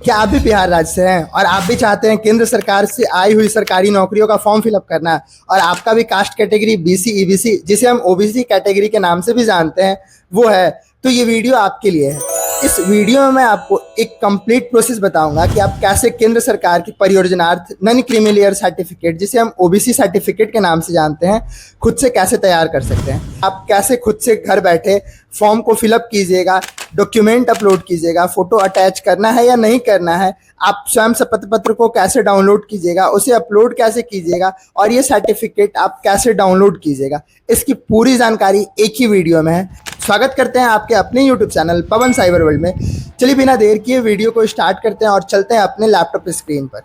क्या आप भी बिहार राज्य से हैं और आप भी चाहते हैं केंद्र सरकार से आई हुई सरकारी नौकरियों का फॉर्म फिलअप करना है और आपका भी कास्ट कैटेगरी बीसी ईबीसी जिसे हम ओबीसी कैटेगरी के नाम से भी जानते हैं वो है, तो ये वीडियो आपके लिए है। इस वीडियो में मैं आपको एक कंप्लीट प्रोसेस बताऊंगा कि आप कैसे केंद्र सरकार की परियोजनार्थ नॉन क्रीमी सर्टिफिकेट जिसे हम ओबीसी सर्टिफिकेट के नाम से जानते हैं खुद से कैसे तैयार कर सकते हैं। आप कैसे खुद से घर बैठे फॉर्म को फिलअप कीजिएगा, डॉक्यूमेंट अपलोड कीजिएगा, फोटो अटैच करना है या नहीं करना है, आप स्वयं शपथ पत्र को कैसे डाउनलोड कीजिएगा, उसे अपलोड कैसे कीजिएगा और ये सर्टिफिकेट आप कैसे डाउनलोड कीजिएगा, इसकी पूरी जानकारी एक ही वीडियो में है। स्वागत करते हैं आपके अपने YouTube चैनल पवन साइबर वर्ल्ड में। चलिए बिना देर किए वीडियो को स्टार्ट करते हैं और चलते हैं अपने लैपटॉप स्क्रीन पर।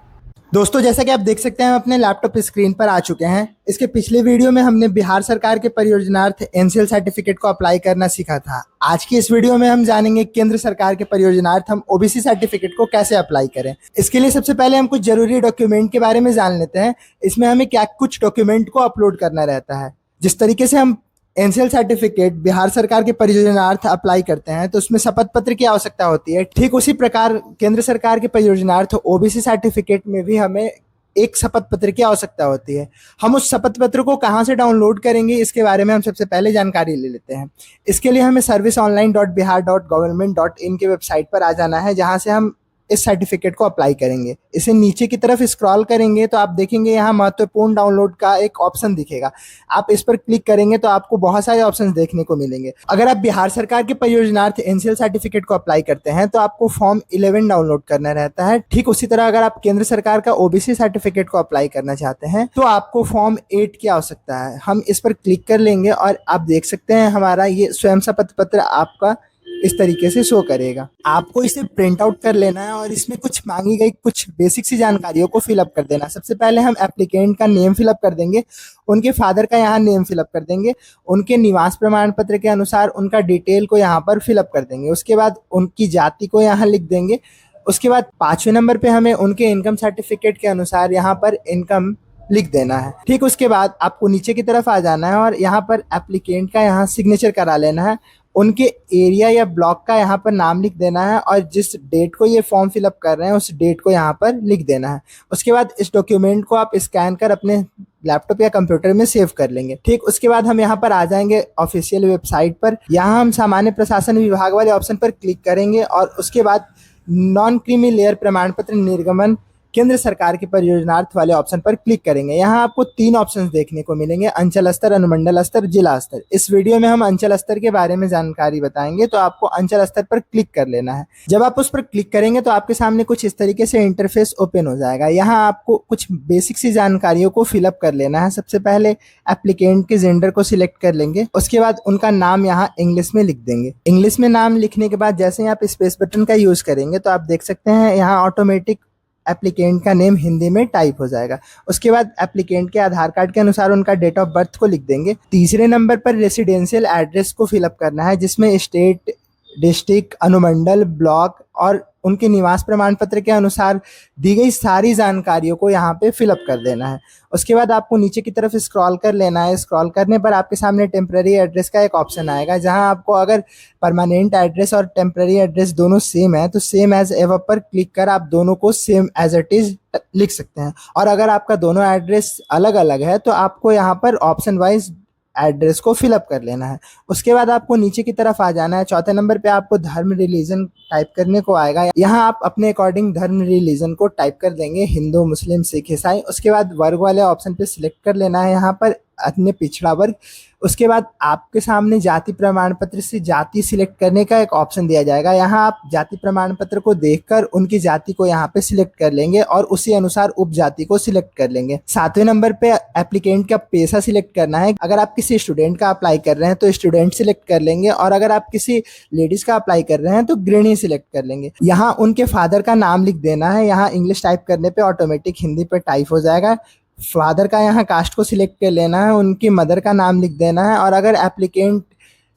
दोस्तों, जैसा कि आप देख सकते हैं हम अपने लैपटॉप स्क्रीन पर आ चुके हैं। इसके पिछले वीडियो में हमने बिहार सरकार के परियोजनार्थ एनसीएल सर्टिफिकेट को अप्लाई करना सीखा था। आज की इस वीडियो में हम जानेंगे केंद्र सरकार के परियोजनार्थ हम ओबीसी सर्टिफिकेट को कैसे अप्लाई करें। इसके लिए सबसे पहले हम कुछ जरूरी डॉक्यूमेंट के बारे में जान लेते हैं। इसमें हमें क्या कुछ डॉक्यूमेंट को अपलोड करना रहता है। जिस तरीके से हम एनसीएल सर्टिफिकेट बिहार सरकार के परियोजनार्थ अप्लाई करते हैं तो उसमें शपथ पत्र की आवश्यकता होती है, ठीक उसी प्रकार केंद्र सरकार के परियोजनार्थ ओबीसी सर्टिफिकेट में भी हमें एक शपथ पत्र की आवश्यकता होती है। हम उस शपथ पत्र को कहाँ से डाउनलोड करेंगे इसके बारे में हम सबसे पहले जानकारी ले लेते हैं। इसके लिए हमें serviceonline.bihar.government.in की वेबसाइट पर आ जाना है, जहाँ से हम इस सर्टिफिकेट को अप्लाई करेंगे। इसे नीचे की तरफ स्क्रॉल करेंगे तो आप देखेंगे यहाँ महत्वपूर्ण डाउनलोड का एक ऑप्शन दिखेगा। आप इस पर क्लिक करेंगे तो आपको बहुत सारे ऑप्शंस देखने को मिलेंगे। अगर आप बिहार सरकार के परियोजनार्थ एनसीएल सर्टिफिकेट को अप्लाई करते हैं तो आपको फॉर्म 11 डाउनलोड करना रहता है। ठीक उसी तरह अगर आप केंद्र सरकार का ओबीसी सर्टिफिकेट को अप्लाई करना चाहते हैं तो आपको फॉर्म 8 की आवश्यकता है। हम इस पर क्लिक कर लेंगे और आप देख सकते हैं हमारा ये स्वयं शपथ पत्र आपका इस तरीके से शो करेगा। आपको इसे प्रिंट आउट कर लेना है और इसमें कुछ मांगी गई कुछ बेसिक सी जानकारियों को फिलअप कर देना। सबसे पहले हम एप्लीकेंट का नेम फिलअप कर देंगे, उनके फादर का यहाँ नेम फिलअप कर देंगे, उनके निवास प्रमाण पत्र के अनुसार उनका डिटेल को यहाँ पर फिलअप कर देंगे। उसके बाद उनकी जाति को यहाँ लिख देंगे। उसके बाद 5वें नंबर पे हमें उनके इनकम सर्टिफिकेट के अनुसार यहाँ पर इनकम लिख देना है। ठीक उसके बाद आपको नीचे की तरफ आ जाना है और यहाँ पर एप्लीकेंट का यहाँ सिग्नेचर करा लेना है। उनके एरिया या ब्लॉक का यहाँ पर नाम लिख देना है और जिस डेट को ये फॉर्म फिलअप कर रहे हैं उस डेट को यहाँ पर लिख देना है। उसके बाद इस डॉक्यूमेंट को आप स्कैन कर अपने लैपटॉप या कंप्यूटर में सेव कर लेंगे। ठीक उसके बाद हम यहाँ पर आ जाएंगे ऑफिशियल वेबसाइट पर। यहाँ हम सामान्य प्रशासन विभाग वाले ऑप्शन पर क्लिक करेंगे और उसके बाद नॉन क्रीमी लेयर प्रमाण पत्र निर्गमन केंद्र सरकार के परियोजनार्थ वाले ऑप्शन पर क्लिक करेंगे। यहाँ आपको 3 ऑप्शंस देखने को मिलेंगे, अंचल स्तर, अनुमंडल स्तर, जिला स्तर। इस वीडियो में हम अंचल स्तर के बारे में जानकारी बताएंगे, तो आपको अंचल स्तर पर क्लिक कर लेना है। जब आप उस पर क्लिक करेंगे तो आपके सामने कुछ इस तरीके से इंटरफेस ओपन हो जाएगा। यहाँ आपको कुछ बेसिक सी जानकारियों को फिलअप कर लेना है। सबसे पहले एप्लीकेंट के जेंडर को सिलेक्ट कर लेंगे। उसके बाद उनका नाम यहाँ इंग्लिश में लिख देंगे। इंग्लिश में नाम लिखने के बाद जैसे ही आप स्पेस बटन का यूज करेंगे तो आप देख सकते हैं यहाँ ऑटोमेटिक एप्लीकेंट का नेम हिंदी में टाइप हो जाएगा। उसके बाद एप्लीकेंट के आधार कार्ड के अनुसार उनका डेट ऑफ बर्थ को लिख देंगे। तीसरे नंबर पर रेसिडेंशियल एड्रेस को फिलअप करना है, जिसमें स्टेट, डिस्ट्रिक्ट, अनुमंडल, ब्लॉक और उनके निवास प्रमाण पत्र के अनुसार दी गई सारी जानकारियों को यहाँ पे फिलअप कर देना है। उसके बाद आपको नीचे की तरफ स्क्रॉल कर लेना है। स्क्रॉल करने पर आपके सामने टेम्पररी एड्रेस का एक ऑप्शन आएगा, जहाँ आपको अगर परमानेंट एड्रेस और टेम्पररी एड्रेस दोनों सेम है तो सेम एज एव पर क्लिक कर आप दोनों को सेम एज इट इज लिख सकते हैं। और अगर आपका दोनों एड्रेस अलग अलग है तो आपको यहाँ पर ऑप्शन वाइज एड्रेस को फिलअप कर लेना है। उसके बाद आपको नीचे की तरफ आ जाना है। चौथे नंबर पे आपको धर्म रिलीजन टाइप करने को आएगा। यहाँ आप अपने अकॉर्डिंग धर्म रिलीजन को टाइप कर देंगे, हिंदू, मुस्लिम, सिख, ईसाई। उसके बाद वर्ग वाले ऑप्शन पे सिलेक्ट कर लेना है, यहाँ पर अन्य पिछड़ा वर्ग। उसके बाद आपके सामने जाति प्रमाण पत्र से जाति सिलेक्ट करने का एक ऑप्शन दिया जाएगा। यहाँ आप जाति प्रमाण पत्र को देखकर उनकी जाति को यहाँ पे सिलेक्ट कर लेंगे और उसी अनुसार उपजाति को सिलेक्ट कर लेंगे। 7वें नंबर पे एप्लीकेंट का पेशा सिलेक्ट करना है। अगर आप किसी स्टूडेंट का अप्लाई कर रहे हैं तो स्टूडेंट सिलेक्ट कर लेंगे और अगर आप किसी लेडीज का अप्लाई कर रहे हैं तो गृहिणी सिलेक्ट कर लेंगे। यहाँ उनके फादर का नाम लिख देना है। यहाँ इंग्लिश टाइप करने पे ऑटोमेटिक हिंदी पे टाइप हो जाएगा। फादर का यहाँ कास्ट को सिलेक्ट कर लेना है, उनकी मदर का नाम लिख देना है और अगर एप्लीकेंट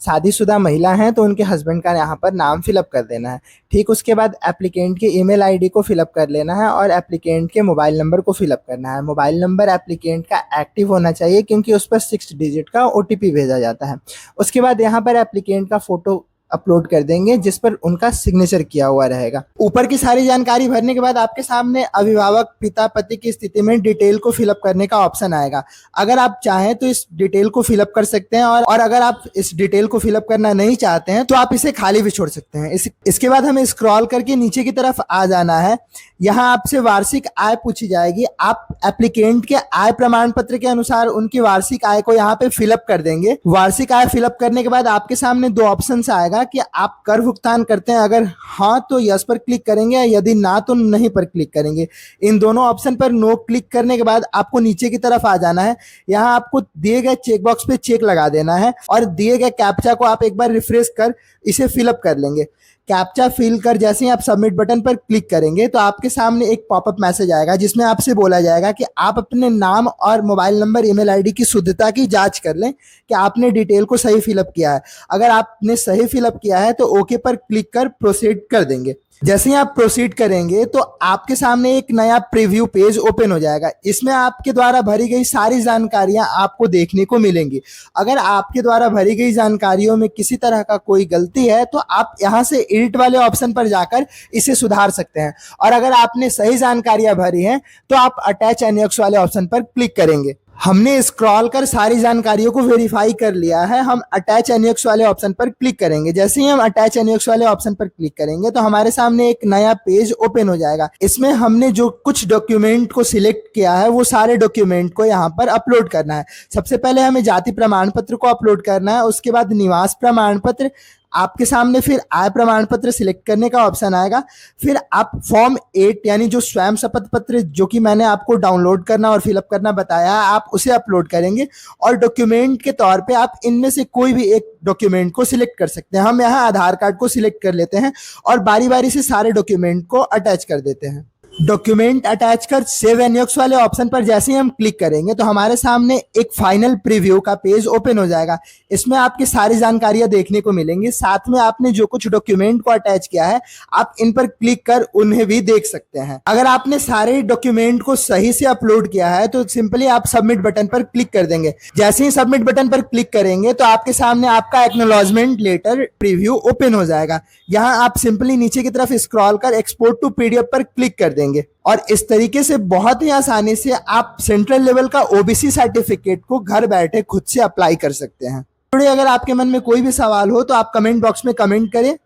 शादीशुदा महिला हैं तो उनके हस्बैंड का यहाँ पर नाम फिलअप कर देना है। ठीक उसके बाद एप्लीकेंट के ईमेल आईडी को फिलअप कर लेना है और एप्लीकेंट के मोबाइल नंबर को फिलअप करना है। मोबाइल नंबर एप्लीकेंट का एक्टिव होना चाहिए क्योंकि उस पर 6 डिजिट का ओटीपी भेजा जाता है। उसके बाद यहाँ पर एप्लीकेंट का फोटो अपलोड कर देंगे जिस पर उनका सिग्नेचर किया हुआ रहेगा। ऊपर की सारी जानकारी भरने के बाद आपके सामने अभिभावक पिता पति की स्थिति में डिटेल को फिलअप करने का ऑप्शन आएगा। अगर आप चाहें तो इस डिटेल को फिलअप कर सकते हैं और अगर आप इस डिटेल को फिलअप करना नहीं चाहते हैं तो आप इसे खाली भी छोड़ सकते हैं। इसके बाद हमें स्क्रॉल करके नीचे की तरफ आ जाना है। यहाँ आपसे वार्षिक आय पूछी जाएगी। आप एप्लीकेंट के आय प्रमाण पत्र के अनुसार उनकी वार्षिक आय को यहाँ पे फिलअप कर देंगे। वार्षिक आय फिलअप करने के बाद आपके सामने दो ऑप्शन आएगा कि आप कर भुगतान करते हैं, अगर हाँ तो यस पर क्लिक करेंगे, यदि ना तो नहीं पर क्लिक करेंगे। इन दोनों ऑप्शन पर नो क्लिक करने के बाद आपको नीचे की तरफ आ जाना है। यहाँ आपको दिए गए चेकबॉक्स पे चेक लगा देना है और दिए गए कैप्चा को आप एक बार रिफ्रेश कर इसे फिलअप कर लेंगे। कैप्चा फिल कर जैसे ही आप सबमिट बटन पर क्लिक करेंगे तो आपके सामने एक पॉपअप मैसेज आएगा जिसमें आपसे बोला जाएगा कि आप अपने नाम और मोबाइल नंबर ईमेल आईडी की शुद्धता की जांच कर लें कि आपने डिटेल को सही फिलअप किया है। अगर आपने सही फिलअप किया है तो ओके पर क्लिक कर प्रोसीड कर देंगे। जैसे ही आप प्रोसीड करेंगे तो आपके सामने एक नया प्रीव्यू पेज ओपन हो जाएगा। इसमें आपके द्वारा भरी गई सारी जानकारियां आपको देखने को मिलेंगी। अगर आपके द्वारा भरी गई जानकारियों में किसी तरह का कोई गलती है तो आप यहां से एडिट वाले ऑप्शन पर जाकर इसे सुधार सकते हैं और अगर आपने सही जानकारियां भरी हैं तो आप अटैच एनेक्स वाले ऑप्शन पर क्लिक करेंगे। हमने स्क्रॉल कर सारी जानकारियों को वेरीफाई कर लिया है। हम अटैच एनेक्स वाले ऑप्शन पर क्लिक करेंगे। जैसे ही हम अटैच एनेक्स वाले ऑप्शन पर क्लिक करेंगे तो हमारे सामने एक नया पेज ओपन हो जाएगा। इसमें हमने जो कुछ डॉक्यूमेंट को सिलेक्ट किया है वो सारे डॉक्यूमेंट को यहाँ पर अपलोड करना है। सबसे पहले हमें जाति प्रमाण पत्र को अपलोड करना है, उसके बाद निवास प्रमाण पत्र, आपके सामने फिर आय प्रमाण पत्र सिलेक्ट करने का ऑप्शन आएगा। फिर आप फॉर्म 8 यानी जो स्वयं शपथ पत्र जो कि मैंने आपको डाउनलोड करना और फिलअप करना बताया है आप उसे अपलोड करेंगे और डॉक्यूमेंट के तौर पे आप इनमें से कोई भी एक डॉक्यूमेंट को सिलेक्ट कर सकते हैं। हम यहाँ आधार कार्ड को सिलेक्ट कर लेते हैं और बारी बारी से सारे डॉक्यूमेंट को अटैच कर देते हैं। डॉक्यूमेंट अटैच कर सेव एनेक्स वाले ऑप्शन पर जैसे ही हम क्लिक करेंगे तो हमारे सामने एक फाइनल प्रीव्यू का पेज ओपन हो जाएगा। इसमें आपकी सारी जानकारियां देखने को मिलेंगी। साथ में आपने जो कुछ डॉक्यूमेंट को अटैच किया है आप इन पर क्लिक कर उन्हें भी देख सकते हैं। अगर आपने सारे डॉक्यूमेंट को सही से अपलोड किया है तो सिंपली आप सबमिट बटन पर क्लिक कर देंगे। जैसे ही सबमिट बटन पर क्लिक करेंगे तो आपके सामने आपका एक्नॉलेजमेंट लेटर प्रीव्यू ओपन हो जाएगा। यहाँ आप सिंपली नीचे की तरफ स्क्रॉल कर एक्सपोर्ट टू पीडीएफ पर क्लिक कर देंगे और इस तरीके से बहुत ही आसानी से आप सेंट्रल लेवल का ओबीसी सर्टिफिकेट को घर बैठे खुद से अप्लाई कर सकते हैं। अगर आपके मन में कोई भी सवाल हो तो आप कमेंट बॉक्स में कमेंट करें।